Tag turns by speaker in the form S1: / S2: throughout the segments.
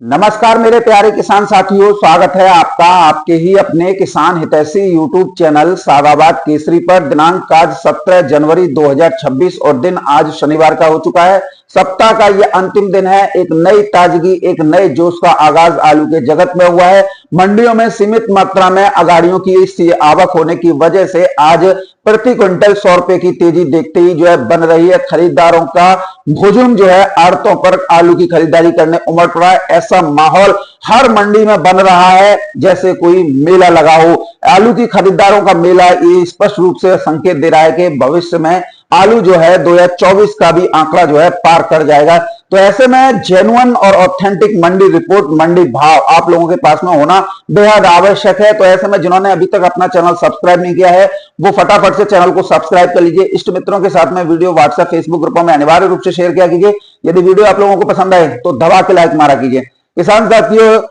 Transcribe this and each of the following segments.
S1: नमस्कार मेरे प्यारे किसान साथियों, स्वागत है आपका आपके ही अपने किसान हितैषी यूट्यूब चैनल सादाबाद केसरी पर। दिनांक आज 17 जनवरी 2026 और दिन आज शनिवार का हो चुका है। सप्ताह का ये अंतिम दिन है। एक नई ताजगी, एक नए जोश का आगाज आलू के जगत में हुआ है। मंडियों में सीमित मात्रा में अगाड़ियों की इस आवक होने की वजह से आज प्रति क्विंटल 100 रुपए की तेजी देखते ही जो है बन रही है। खरीदारों का हुजूम जो है आड़तों पर आलू की खरीदारी करने उमड़ पड़ा है। ऐसा माहौल हर मंडी में बन रहा है जैसे कोई मेला लगा हो। आलू की खरीदारों का मेला ये स्पष्ट रूप से संकेत दे रहा है कि भविष्य में आलू जो है 2024 का भी आंकड़ा जो है पार कर जाएगा। तो ऐसे में जेन्युइन और ऑथेंटिक मंडी रिपोर्ट, मंडी भाव आप लोगों के पास में होना बेहद आवश्यक है। तो ऐसे में जिन्होंने अभी तक अपना चैनल सब्सक्राइब नहीं किया है वो फटाफट से चैनल को सब्सक्राइब कर लीजिए। इष्ट मित्रों के साथ में वीडियो व्हाट्सएप फेसबुक ग्रुपों में अनिवार्य रूप से शेयर किया कीजिए। यदि वीडियो आप लोगों को पसंद आए तो दबा के लाइक मारा कीजिए। किसान साथियों,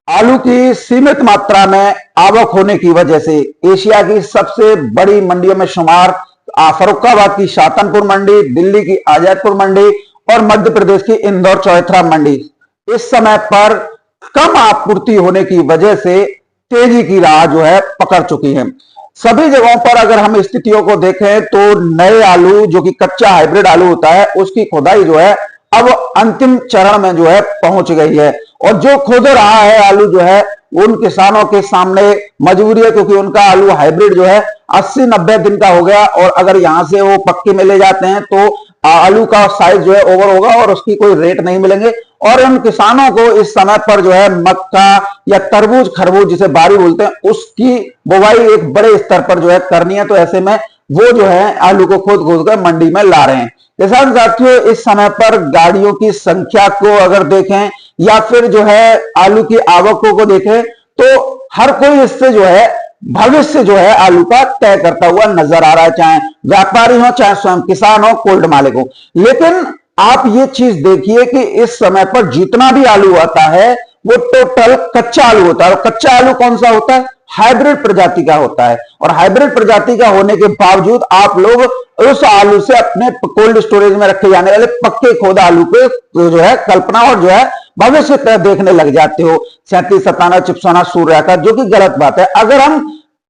S1: आलू की सीमित मात्रा में आवक होने की वजह से एशिया की सबसे बड़ी मंडियों में शुमार फर्रुखाबाद की शातनपुर मंडी, दिल्ली की आजादपुर मंडी और मध्य प्रदेश की इंदौर चौथरा मंडी इस समय पर कम आपूर्ति होने की वजह से तेजी की राह जो है पकड़ चुकी है। सभी जगहों पर अगर हम स्थितियों को देखें तो नए आलू जो कि कच्चा हाइब्रिड आलू होता है उसकी खुदाई जो है अब अंतिम चरण में जो है पहुंच गई है। और जो खोद रहा है आलू जो है उन किसानों के सामने मजबूरी है, क्योंकि उनका आलू हाइब्रिड जो है 80-90 दिन का हो गया और अगर यहां से वो पक्के में ले जाते हैं तो आलू का साइज जो है ओवर होगा और उसकी कोई रेट नहीं मिलेंगे। और उन किसानों को इस समय पर जो है मक्का या तरबूज खरबूज जिसे बारी बोलते हैं उसकी बुवाई एक बड़े स्तर पर जो है करनी है। तो ऐसे में वो जो है आलू को खोद खोद कर मंडी में ला रहे हैं। किसान साथियों, इस समय पर गाड़ियों की संख्या को अगर देखें या फिर जो है आलू की आवकों को देखें तो हर कोई इससे जो है भविष्य जो है आलू का तय करता हुआ नजर आ रहा है, चाहे व्यापारी हो, चाहे स्वयं किसान हो, कोल्ड मालिक हो। लेकिन आप ये चीज देखिए कि इस समय पर जितना भी आलू आता है वो टोटल कच्चा आलू होता है। और कच्चा आलू कौन सा होता है? हाइब्रिड प्रजाति का होता है। और हाइब्रिड प्रजाति का होने के बावजूद आप लोग उस आलू से अपने कोल्ड स्टोरेज में रखे जाने वाले पक्के खोदा आलू पे जो है कल्पना और जो है भविष्य तय देखने लग जाते हो। 37, 97, चिपसोना, सूर्या का, जो कि गलत बात है। अगर हम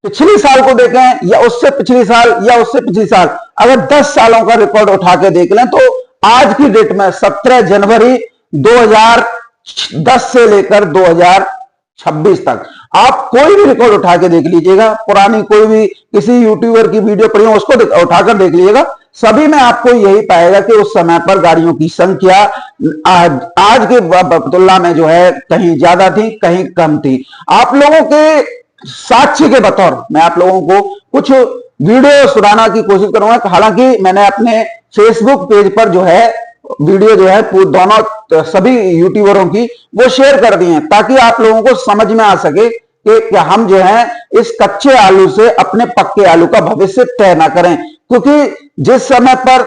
S1: पिछली साल को देखें या उससे पिछली साल या उससे पिछली साल, अगर 10 सालों का रिकॉर्ड उठा के देख लें तो आज की डेट में 17 जनवरी 2010 से लेकर 2026 तक आप कोई भी रिकॉर्ड उठा के देख लीजिएगा, पुरानी कोई भी किसी यूट्यूबर की वीडियो पड़ी हो उसको उठाकर देख लीजिएगा, सभी में आपको यही पाएगा कि उस समय पर गाड़ियों की संख्या आज के तुलना में जो है कहीं ज्यादा थी, कहीं कम थी। आप लोगों के साक्ष्य के बतौर मैं आप लोगों को कुछ वीडियो सुनाना की कोशिश करूंगा। हालांकि मैंने अपने फेसबुक पेज पर जो है वीडियो जो है दोनों सभी यूट्यूबरों की वो शेयर कर दी हैं ताकि आप लोगों को समझ में आ सके कि हम जो है इस कच्चे आलू से अपने पक्के आलू का भविष्य तय ना करें। क्योंकि जिस समय पर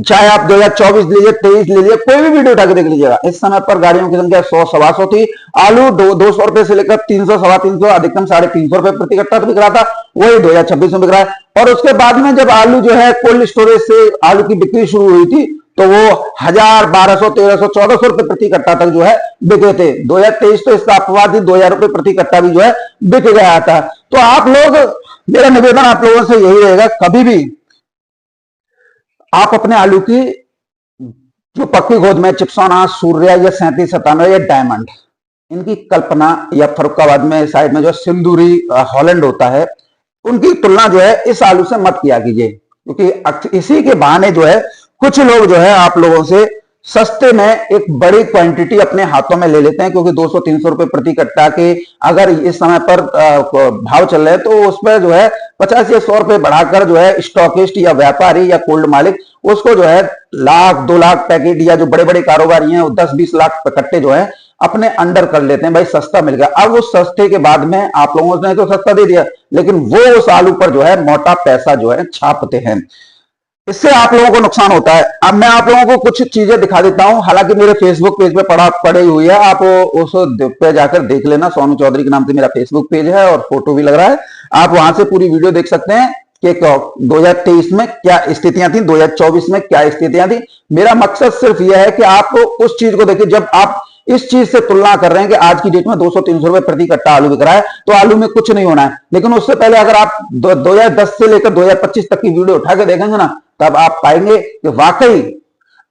S1: चाहे आप 2024 लीजिए, 23 लीजिए, कोई भी वीडियो उठा के देख लीजिएगा, इस समय पर गाड़ियों की संख्या 100-125 थी। आलू 200 रुपए से लेकर 300-350, अधिकतम 350 रुपए प्रति कट्टा बिक रहा था। वही 2026 में बिक रहा है। और उसके बाद में जब आलू जो है कोल्ड स्टोरेज से आलू की बिक्री शुरू हुई थी तो वो 1000, 1200, 1300, 1400 रुपए प्रति कट्टा तक जो है बिके थे। 2023 तो इसका अपवाद ही 2000 रुपए प्रति कट्टा भी जो है बिक गया था। तो आप लोग, मेरा निवेदन आप लोगों से यही रहेगा, कभी भी आप अपने आलू की जो पक्की गोद में चिपसोना, सूर्या या 37, 97 या डायमंड, इनकी कल्पना या फर्रुखाबाद में साइड में जो सिंदूरी हॉलैंड होता है उनकी तुलना जो है इस आलू से मत किया कीजिए। क्योंकि इसी के बहाने जो है कुछ लोग जो है आप लोगों से सस्ते में एक बड़ी क्वांटिटी अपने हाथों में ले लेते हैं। क्योंकि 200-300 रुपए प्रति कट्टा के अगर इस समय पर भाव चल रहे हैं तो उस पर जो है 50 या 100 रुपए बढ़ाकर जो है स्टॉकिस्ट या व्यापारी या कोल्ड मालिक उसको जो है 1 लाख 2 लाख पैकेट या जो बड़े बड़े कारोबारी हैं 10-20 लाख कट्टे जो है अपने अंडर कर लेते हैं। भाई सस्ता मिल गया। अब उस सस्ते के बाद में आप लोगों ने तो सस्ता दे दिया लेकिन वो उस आलू पर जो है मोटा पैसा जो है छापते हैं। इससे आप लोगों को नुकसान होता है। अब मैं आप लोगों को कुछ चीजें दिखा देता हूं। हालांकि मेरे फेसबुक पेज पे पड़ी हुई है, आप उस पे जाकर देख लेना। सोनू चौधरी के नाम से मेरा फेसबुक पेज है और फोटो भी लग रहा है। आप वहां से पूरी वीडियो देख सकते हैं कि 2023 में क्या स्थितियां थी, 2024 में क्या स्थितियां थी। मेरा मकसद सिर्फ यह है कि आप उस चीज को देखिए जब आप इस चीज से तुलना कर रहे हैं कि आज की डेट में 200-300 रुपए प्रति कट्टा आलू बिक रहा है तो आलू में कुछ नहीं होना है। लेकिन उससे पहले अगर आप 2010 से लेकर 2025 तक की वीडियो उठा के देखेंगे ना, तब आप पाएंगे कि वाकई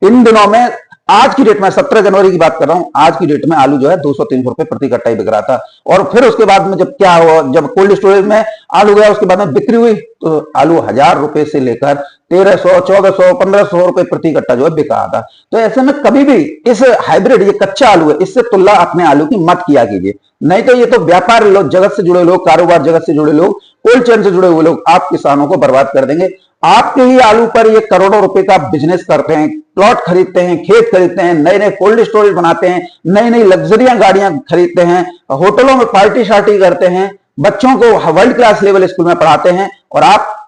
S1: इन दिनों में, आज की डेट में 17 जनवरी की बात कर रहा हूं, आज की डेट में आलू जो है 200-300 रुपए प्रति कट्टा ही बिक रहा था। और फिर उसके बाद में जब क्या हुआ, जब कोल्ड स्टोरेज में आलू गया, उसके बाद में बिक्री हुई तो आलू 1000 रुपए से लेकर 1300, 1400, 1500 रुपए प्रति कट्टा जो है बिका था। तो ऐसे में कभी भी इस हाइब्रिड, ये कच्चा आलू है, इससे तुलना अपने आलू की मत किया कीजिए। नहीं तो ये तो व्यापार लोग, जगत से जुड़े लोग, कारोबार जगत से जुड़े लोग, कोल्ड चेन से जुड़े हुए लोग आप किसानों को बर्बाद कर देंगे। आपके ही आलू पर ये करोड़ों रुपए का बिजनेस करते हैं, प्लॉट खरीदते हैं, खेत खरीदते हैं, नए नए कोल्ड स्टोरेज बनाते हैं, नई नई लग्जरियां गाड़ियां खरीदते हैं, होटलों में पार्टी शार्टी करते हैं, बच्चों को वर्ल्ड क्लास लेवल स्कूल में पढ़ाते हैं, और आप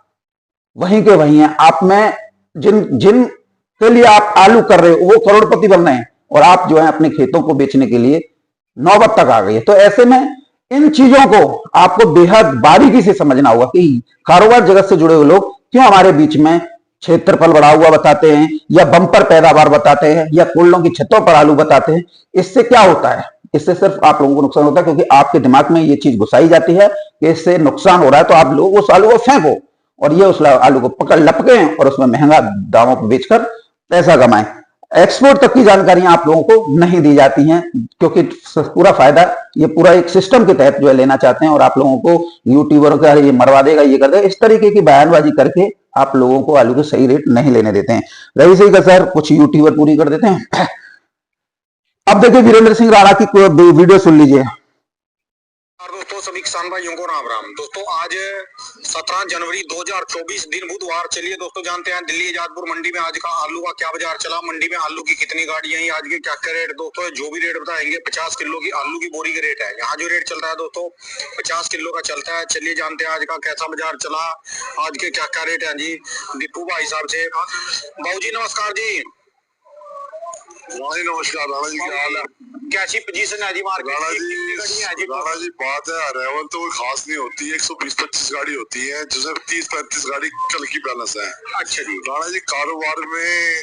S1: वहीं के वहीं हैं। आप में जिन के लिए आप आलू कर रहे हो वो करोड़पति बन रहे हैं, और आप जो है अपने खेतों को बेचने के लिए नौबत तक आ गई है। तो ऐसे में इन चीजों को आपको बेहद बारीकी से समझना होगा कि कारोबार जगत से जुड़े हुए लोग क्यों हमारे बीच में क्षेत्रफल बढ़ा हुआ बताते हैं, या बंपर पैदावार बताते हैं, या कोल्डों की छतों पर आलू बताते हैं। इससे क्या होता है, इससे सिर्फ आप लोगों को नुकसान होता है, क्योंकि आपके दिमाग में ये चीज घुसाई जाती है कि इससे नुकसान हो रहा है, तो आप लोग उस आलू को फेंको और ये उस आलू को पकड़ लपके और उसमें महंगा दामों पर बेचकर पैसा कमाएं। एक्सपोर्ट तक की जानकारियां आप लोगों को नहीं दी जाती हैं, क्योंकि पूरा फायदा ये पूरा एक सिस्टम के तहत जो है लेना चाहते हैं, और आप लोगों को यूट्यूबर का ये मरवा देगा, ये कर देगा, इस तरीके की बयानबाजी करके आप लोगों को आलू के सही रेट नहीं लेने देते हैं। रही सही का सर कुछ यूट्यूबर पूरी कर देते हैं। अब देखिए वीरेंद्र सिंह राणा की वीडियो सुन लीजिए।
S2: दोस्तों सभी किसान भाइयों को राम राम। दोस्तों आज 17 जनवरी 2024 दिन बुधवार। चलिए दोस्तों जानते हैं दिल्ली आजादपुर मंडी में आज का आलू का क्या बाजार चला, मंडी में आलू की कितनी गाड़ियां हैं, आज के क्या क्या रेट। दोस्तों जो भी रेट बताएंगे 50 किलो की आलू की बोरी का रेट है। यहाँ जो रेट चल रहा है दोस्तों 50 किलो का चलता है। चलिए जानते हैं आज का कैसा बाजार चला, आज के क्या क्या रेट है जी दीपू भाई साहब से। बाबू जी नमस्कार जी।
S3: नमस्कार राणा जी, क्या हाल है?
S2: कैसी पोजीशन है जी मार्केट
S3: राणा
S2: की?
S3: राणा जी बात है अराइवल तो कोई खास नहीं होती, 120-25 गाड़ी होती है, जिसमें 30-35 गाड़ी कल की बैलेंस है।
S2: अच्छा जी।
S3: राणा जी कारोबार में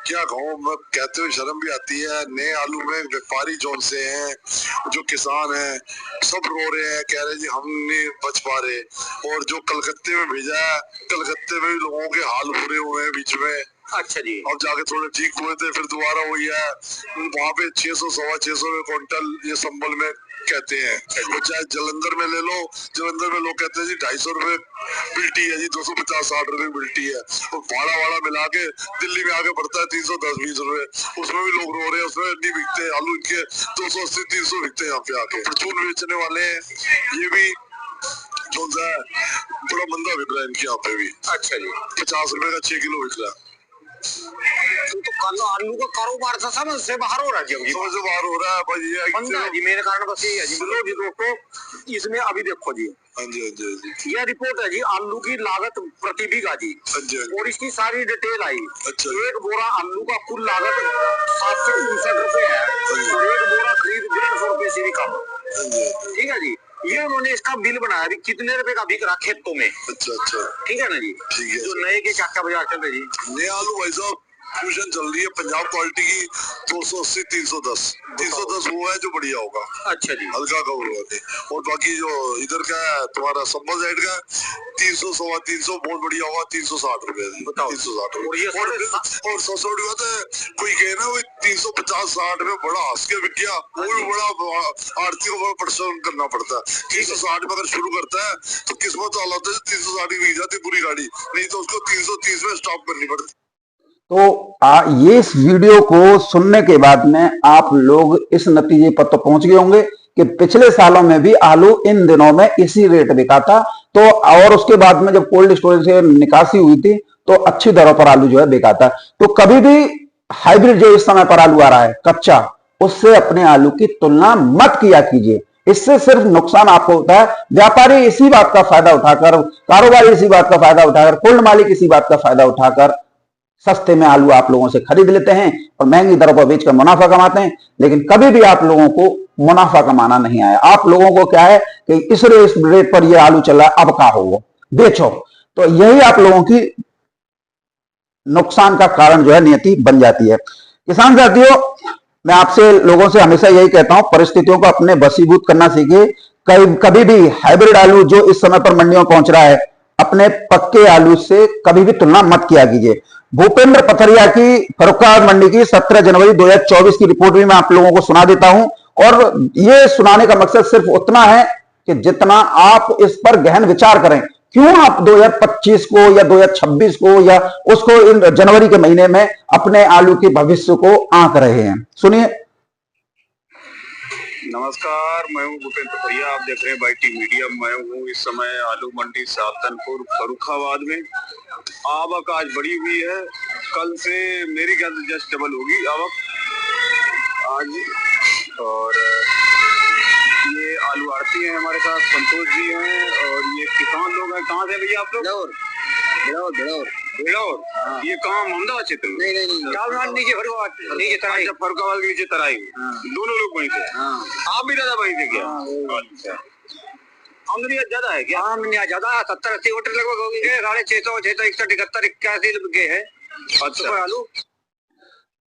S3: क्या कहूँ, मैं कहते हुए शर्म भी आती है। नए आलू में व्यापारी जोन से हैं, जो किसान हैं सब रो रहे हैं, कह रहे जी हम नहीं बच पा रहे। और जो कलकत्ते में भेजा है, कलकत्ते में भी लोगों के हाल बुरे हुए हैं बीच में।
S2: अच्छा जी।
S3: अब जाके थोड़े ठीक हुए थे, फिर दोबारा वही है, वहाँ पे 600-625 रुपए क्विंटल ये संबल में कहते हैं। चाहे जलंधर में ले लो, जलंधर में लोग कहते हैं जी 250 रुपए बिल्टी है जी, 250-60 रुपए बिल्टी है। और भाड़ा मिला के दिल्ली में आके पड़ता है 310-20 रुपए, उसमें भी लोग रो रहे हैं, उसमें नहीं बिकते आलू, इनके 280-300 बिकते हैं यहाँ पे आके। परचून बेचने वाले हैं ये भी जो है, बड़ा मंदा बिक रहा है इनके यहाँ पे भी।
S2: अच्छा जी।
S3: 50 रुपए का 6 किलो बिक रहा है।
S2: तो कल आलू का कारोबार था समझ से बाहर हो रहा है जी,
S3: समझ से बाहर हो रहा है भाई, ये
S2: जी मेरे कारण बस यही है जी। बोलो जी दोस्तों, इसमें अभी देखो जी,
S3: हाँ जी हाँ जी हाँ जी,
S2: यह रिपोर्ट है जी आलू की लागत प्रति बीघा जी,
S3: हाँ जी,
S2: और इसकी सारी डिटेल आई।
S3: अच्छा।
S2: एक बोरा आलू का कुल लागत 759 रुपए है, और एक बोरा खरीद 150 रुपए से भी कम। ठीक है जी। ये उन्होंने इसका बिल बनाया अभी कितने रुपए का बिक रहा खेतों में।
S3: अच्छा अच्छा,
S2: ठीक है ना जी।
S3: ठीक है।
S2: जो नए के क्या क्या बाजार चल रहे जी?
S3: नए आलू भाई साहब फ्यूजन चल रही है पंजाब क्वालिटी की 280-310 310 वो है जो बढ़िया होगा।
S2: अच्छा जी।
S3: हल्का का होगा नहीं। और बाकी जो इधर का है तुम्हारा संबल साइड का 300-350 बहुत बढ़िया होगा 360 रुपए 360 रुपए। और 100 बात है, कोई कहे ना वो 350-60 में बड़ा हंस के बिक गया, वो भी बड़ा आर्थिक परिश्रम करना पड़ता है। 360 में अगर शुरू करता है तो किस्मत वाला होता है, 360 की बिक जाती पूरी गाड़ी, नहीं तो उसको 330 में स्टॉप करनी पड़ती।
S1: तो ये इस वीडियो को सुनने के बाद में आप लोग इस नतीजे पर तो पहुंच गए होंगे कि पिछले सालों में भी आलू इन दिनों में इसी रेट बिका था। तो और उसके बाद में जब कोल्ड स्टोरेज से निकासी हुई थी तो अच्छी दरों पर आलू जो है बिका था। तो कभी भी हाइब्रिड जो इस समय पर आलू आ रहा है कच्चा, उससे अपने आलू की तुलना मत किया कीजिए, इससे सिर्फ नुकसान आपको होता है। व्यापारी इसी बात का फायदा उठाकर, कारोबारी इसी बात का फायदा उठाकर, कोल्ड मालिक इसी बात का फायदा उठाकर सस्ते में आलू आप लोगों से खरीद लेते हैं और महंगी दरों पर बेचकर मुनाफा कमाते हैं। लेकिन कभी भी आप लोगों को मुनाफा कमाना नहीं आया। आप लोगों को क्या है कि इस रेट पर ये आलू चल रहा है, अब क्या हो, बेचो। तो यही आप लोगों की नुकसान का कारण जो है नियति बन जाती है। किसान साथियों, मैं आपसे लोगों से हमेशा यही कहता हूं, परिस्थितियों को अपने वशीभूत करना सीखिए। कभी भी हाइब्रिड आलू जो इस समय पर मंडियों में पहुंच रहा है, अपने पक्के आलू से कभी भी तुलना मत किया कीजिए। भूपेंद्र पथरिया की फर्रुखाबाद मंडी की 17 जनवरी 2024 की रिपोर्ट भी मैं आप लोगों को सुना देता हूं, और ये सुनाने का मकसद सिर्फ उतना है कि जितना आप इस पर गहन विचार करें। क्यों आप 2025 को या 2026 को या उसको इन जनवरी के महीने में अपने आलू के भविष्य को आंक रहे हैं? सुनिए।
S4: नमस्कार, मैं हूं भूपेंद्र पथरिया। आप देख रहे हैं बाईटी मीडिया। मैं हूं इस समय आलू मंडी साल्तनपुर फर्रुखाबाद में। आवक आज बढ़ी हुई है, कल से मेरी ख्याल से जस्ट डबल होगी आवक आज। और ये आलू आड़ती हैं हमारे साथ, संतोष जी हैं, और ये किसान लोग हैं। कहाँ से भैया आप लोग? बेड़ौर। ये कहाँ, अहमदाबाद क्षेत्र में? नहीं, नीचे फर्रुखाबाद के नीचे तराई में। दोनों लोग वहीं से। आप भी दादा वहीं से क्या? अच्छा, आमदनी ज्यादा है क्या? आमदनी ज्यादा है, 70-80 क्विंटल लगभग होगी। 650, 661, 71, 81 बिके है। अच्छा, आलू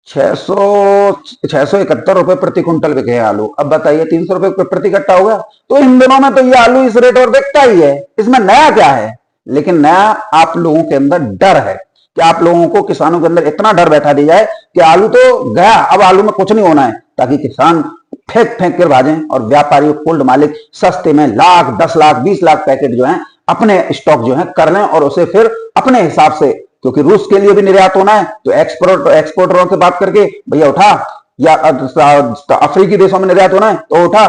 S1: 671 रुपए प्रति क्विंटल बिके हैं आलू। अब बताइए 300 रुपए प्रति कट्टा होगा। तो इन दिनों में तो ये आलू इस रेट और बिकता ही है, इसमें नया क्या है? लेकिन नया आप लोगों के अंदर डर है कि आप लोगों को, किसानों के अंदर इतना डर बैठा दिया जाए कि आलू तो गया, अब आलू में कुछ नहीं होना है, ताकि किसान फेंक कर भाजें और व्यापारी, कोल्ड मालिक सस्ते में लाख, 10 लाख, 20 लाख पैकेट जो है अपने स्टॉक जो है कर लें, और उसे फिर अपने हिसाब से, क्योंकि रूस के लिए भी निर्यात होना है, तो एक्सपोर्टरों से बात करके भैया उठा, या अफ्रीकी देशों में निर्यात होना है तो उठा,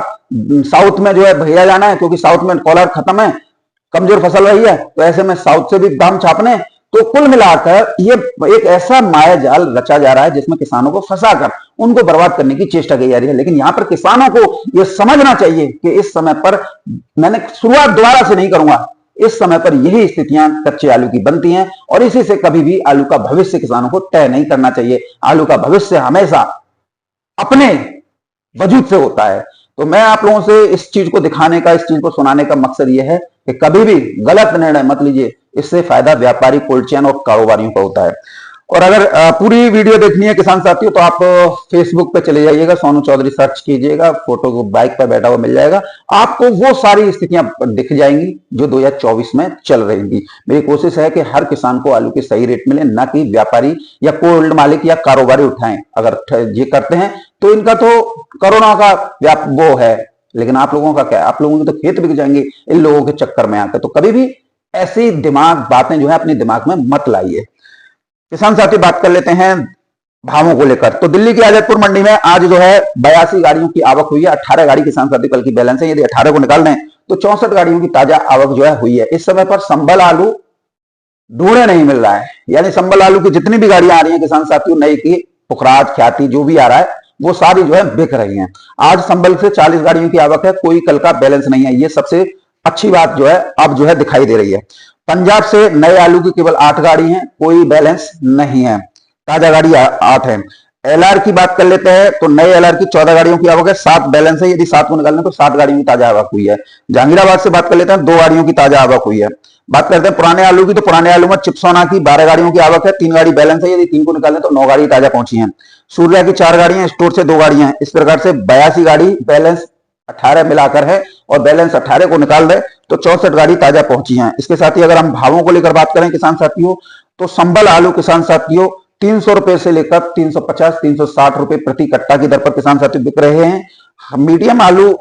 S1: साउथ में जो है भैया जाना है क्योंकि साउथ में कॉलर खत्म है, कमजोर फसल रही है, तो ऐसे में साउथ से भी दाम छापने। तो कुल मिलाकर ये एक ऐसा माया जाल रचा जा रहा है जिसमें किसानों को फंसाकर उनको बर्बाद करने की चेष्टा की जा रही है। लेकिन यहां पर किसानों को यह समझना चाहिए कि इस समय पर, मैंने शुरुआत दोबारा से नहीं करूंगा, इस समय पर यही स्थितियां कच्चे आलू की बनती हैं, और इसी से कभी भी आलू का भविष्य किसानों को तय नहीं करना चाहिए। आलू का भविष्य हमेशा अपने वजूद से होता है। तो मैं आप लोगों से इस चीज को दिखाने का, इस चीज को सुनाने का मकसद यह है कि कभी भी गलत निर्णय मत लीजिए, इससे फायदा व्यापारी, कोल्ड चेन और कारोबारियों का होता है। और अगर पूरी वीडियो देखनी है किसान साथियों, तो आप फेसबुक पे चले जाइएगा, सोनू चौधरी सर्च कीजिएगा, फोटो को बाइक पर बैठा हुआ मिल जाएगा, आपको वो सारी स्थितियां दिख जाएंगी जो 2024 में चल रही थी। मेरी कोशिश है कि हर किसान को आलू के सही रेट मिले, ना कि व्यापारी या कोल्ड मालिक या कारोबारी उठाएं। अगर ये करते हैं तो इनका तो कोरोना का वो है, लेकिन आप लोगों का क्या? आप लोगों के तो खेत बिक जाएंगे इन लोगों के चक्कर में आकर। तो कभी भी ऐसी बातें जो है अपने दिमाग में मत लाइए। किसान साथी, बात कर लेते हैं भावों को लेकर। तो दिल्ली की आजादपुर मंडी में आज जो है 82 गाड़ियों की आवक हुई है। 18 गाड़ी किसान साथी कल की बैलेंस है, यदि 18 को निकाल दें तो 64 गाड़ियों की ताजा आवक जो है हुई है। इस समय पर संबल आलू ढूंढे नहीं मिल रहा है, यानी संबल आलू की जितनी भी गाड़ियां आ रही हैं किसान साथियों, नई की, पुखराज, ख्याति, जो भी आ रहा है वो सारी जो है बिक रही हैं। आज संबल से 40 गाड़ियों की आवक है, कोई कल का बैलेंस नहीं है। ये सबसे अच्छी बात जो है अब जो है दिखाई दे रही है। पंजाब से नए आलू की केवल 8 गाड़ी हैं, कोई बैलेंस नहीं है, ताजा गाड़ी 8 है। एलआर की बात कर लेते हैं तो नए एलआर की 14 गाड़ियों की आवक है, 7 बैलेंस है, यदि 7 को निकालने तो 7 गाड़ियों की ताजा आवक हुई है। जहांगीराबाद से बात कर लेते हैं, 2 गाड़ियों की ताजा आवक हुई है। बात करते हैं पुराने आलू की, तो पुराने आलू में चिपसोना की 12 गाड़ियों की आवक है, 3 गाड़ी बैलेंस है, यदि 3 को निकालें तो 9 गाड़ी ताजा पहुंची है। सूर्या की 4 गाड़ियां, स्टोर से 2 गाड़ियां हैं। इस प्रकार से 82 गाड़ी, बैलेंस 18 मिलाकर है, और बैलेंस 18 को निकाल दे तो 64 गाड़ी ताजा पहुंची हैं। इसके साथ ही अगर हम भावों को लेकर बात करें किसान साथियों, तो संबल आलू किसान साथियों 300 रुपए से लेकर 350, 360 रुपए प्रति कट्टा की दर पर किसान साथियों बिक रहे हैं। मीडियम आलू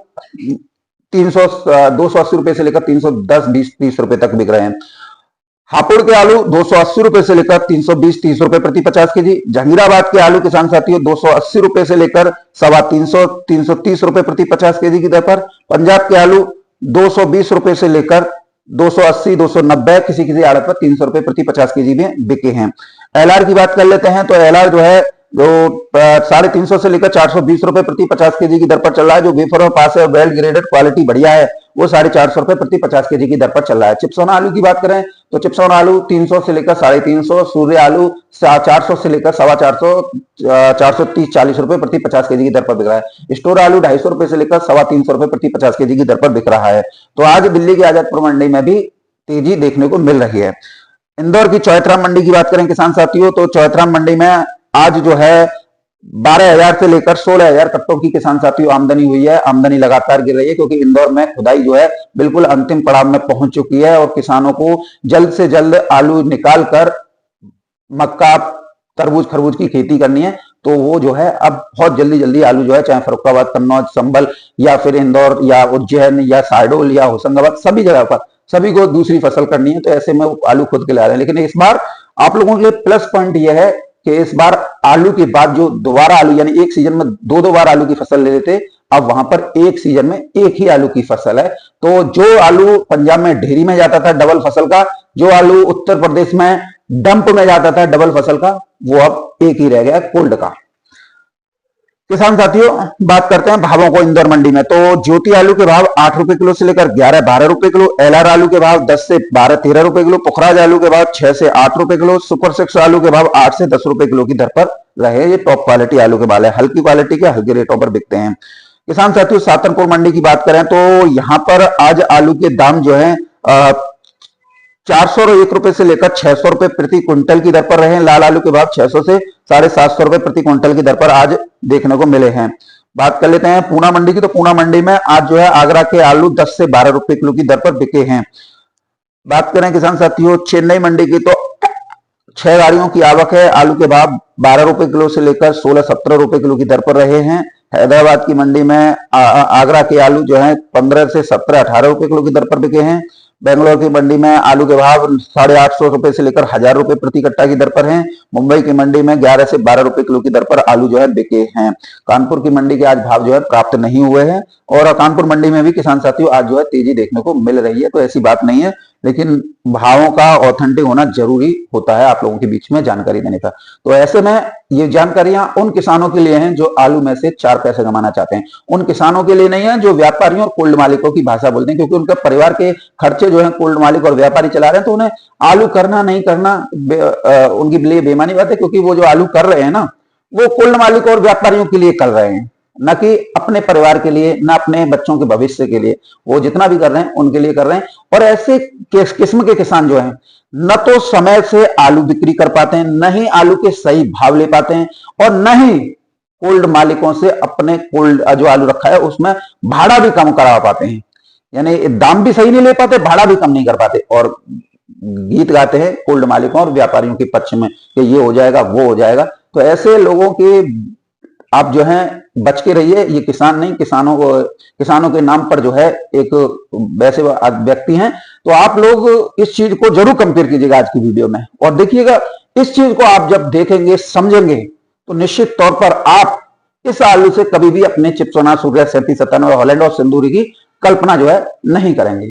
S1: 280 रुपए से लेकर 310, 20, 30 रुपए तक बिक रहे हैं। हापुड़ के आलू 280 रुपए से लेकर 320, 30 रुपए प्रति 50 केजी। जहांगीराबाद के आलू किसान साथियों 280 रुपए से लेकर 325, 330 रुपए प्रति 50 केजी की दर पर। पंजाब के आलू 220 रुपए से लेकर 280, 290, किसी आड़त पर 300 रुपए प्रति 50 केजी में बिके हैं। एलआर की बात कर लेते हैं तो एलआर जो है जो 350 से लेकर 420 रुपए प्रति 50 केजी की दर पर चल रहा है। जो वेफर में पास है, वेल ग्रेडेड, क्वालिटी बढ़िया है, वो 450 रुपए प्रति 50 केजी की दर पर चल रहा है। चिपसोना आलू की बात करें तो चिपसोना आलू 300 से लेकर 350, सूर्य आलू 400 से लेकर 450, 430, 40 रुपए प्रति 50 केजी की दर पर बिक रहा है। स्टोर आलू 250 रुपए से लेकर 350 रुपए प्रति 50 केजी की दर पर बिक रहा है। तो आज दिल्ली की आजादपुर मंडी में भी तेजी देखने को मिल रही है। इंदौर की चौथराम मंडी की बात करें किसान साथियों, तो चौथराम मंडी में आज जो है 12,000 से लेकर 16,000 कट्टों की किसान साथियों आमदनी हुई है। आमदनी लगातार गिर रही है क्योंकि इंदौर में खुदाई जो है बिल्कुल अंतिम पड़ाव में पहुंच चुकी है और किसानों को जल्द से जल्द आलू निकाल कर मक्का, तरबूज, खरबूज की खेती करनी है। तो वो जो है अब बहुत जल्दी आलू जो है, चाहे फर्रुखाबाद, कन्नौज, संभल या फिर इंदौर या उज्जैन या शहडोल या होशंगाबाद, सभी जगह पर सभी को दूसरी फसल करनी है। तो ऐसे में आलू खुद के ला रहे हैं। लेकिन इस बार आप लोगों के लिए प्लस पॉइंट यह है कि इस बार आलू के बाद जो दोबारा आलू, यानी एक सीजन में दो बार आलू की फसल ले लेते, अब वहां पर एक सीजन में एक ही आलू की फसल है। तो जो आलू पंजाब में ढेरी में जाता था डबल फसल का, जो आलू उत्तर प्रदेश में डंप में जाता था डबल फसल का, वो अब एक ही रह गया कोल्ड का। किसान साथियों, बात करते हैं भावों को इंदौर मंडी में। तो ज्योति आलू के भाव 8 रुपए किलो से लेकर 11-12 रुपए किलो, एलआर आलू के भाव 10 से 12-13 रुपए किलो, पुखराज आलू के भाव 6 से 8 रुपए किलो, सुपर 6 आलू के भाव 8 से 10 रुपए किलो की दर पर रहे। ये टॉप क्वालिटी आलू के बाल है, हल्की क्वालिटी के हल्के रेटों पर बिकते हैं। किसान साथियों, सातनपुर मंडी की बात करें तो यहां पर आज आलू के दाम जो है 401 रुपए से लेकर 600 रुपए प्रति क्विंटल की दर पर रहे हैं। लाल आलू के भाव 600 से 750 रुपए प्रति क्विंटल की दर पर आज देखने को मिले हैं। बात कर लेते हैं पूना मंडी की। तो पूना मंडी में आज जो है आगरा के आलू 10 से 12 रुपए किलो की दर पर बिके हैं। बात करें किसान साथियों चेन्नई मंडी की, तो 6 गाड़ियों की आवक है। आलू के भाव 12 रुपए किलो से लेकर 16-17 रुपए किलो की दर पर रहे हैं। हैदराबाद की मंडी में आगरा के आलू जो है 15 से 17-18 रुपए किलो की दर पर बिके हैं। बेंगलोर की मंडी में आलू के भाव 850 रुपए से लेकर 1000 रुपए प्रति कट्टा की दर पर हैं। मुंबई की मंडी में 11 से 12 रुपए किलो की दर पर आलू जो है बिके हैं। कानपुर की मंडी के आज भाव जो है प्राप्त नहीं हुए हैं और कानपुर मंडी में भी किसान साथियों आज जो है तेजी देखने को मिल रही है। तो ऐसी बात नहीं है, लेकिन भावों का ऑथेंटिक होना जरूरी होता है आप लोगों के बीच में जानकारी देने का। तो ऐसे में ये जानकारियां उन किसानों के लिए हैं जो आलू में से 4 पैसे कमाना चाहते हैं, उन किसानों के लिए नहीं है जो व्यापारियों और कोल्ड मालिकों की भाषा बोलते हैं, क्योंकि उनके परिवार के खर्चे जो है कोल्ड मालिक और व्यापारी चला रहे हैं। तो उन्हें आलू करना नहीं करना उनके लिए बेमानी बात है, क्योंकि वो जो आलू कर रहे हैं ना, वो कोल्ड मालिक और व्यापारियों के लिए कर रहे हैं, न कि अपने परिवार के लिए, न अपने बच्चों के भविष्य के लिए। वो जितना भी कर रहे हैं उनके लिए कर रहे हैं। और ऐसे किस्म के किसान जो हैं न तो समय से आलू बिक्री कर पाते हैं, न ही आलू के सही भाव ले पाते हैं, और न ही कोल्ड मालिकों से अपने कोल्ड जो आलू रखा है उसमें भाड़ा भी कम करा पाते हैं। यानी दाम भी सही नहीं ले पाते, भाड़ा भी कम नहीं कर पाते, और गीत गाते हैं कोल्ड मालिकों और व्यापारियों के पक्ष में कि ये हो जाएगा, वो हो जाएगा। तो ऐसे लोगों के आप जो है बच के रहिए। ये किसान नहीं, किसानों के नाम पर जो है एक वैसे व्यक्ति हैं। तो आप लोग इस चीज को जरूर कंपेयर कीजिएगा आज की वीडियो में, और देखिएगा इस चीज को आप जब देखेंगे, समझेंगे, तो निश्चित तौर पर आप इस आलू से कभी भी अपने चिप्सोना, सूर्या, 3797 और हॉलैंड और सिंदूरी की कल्पना जो है नहीं करेंगे।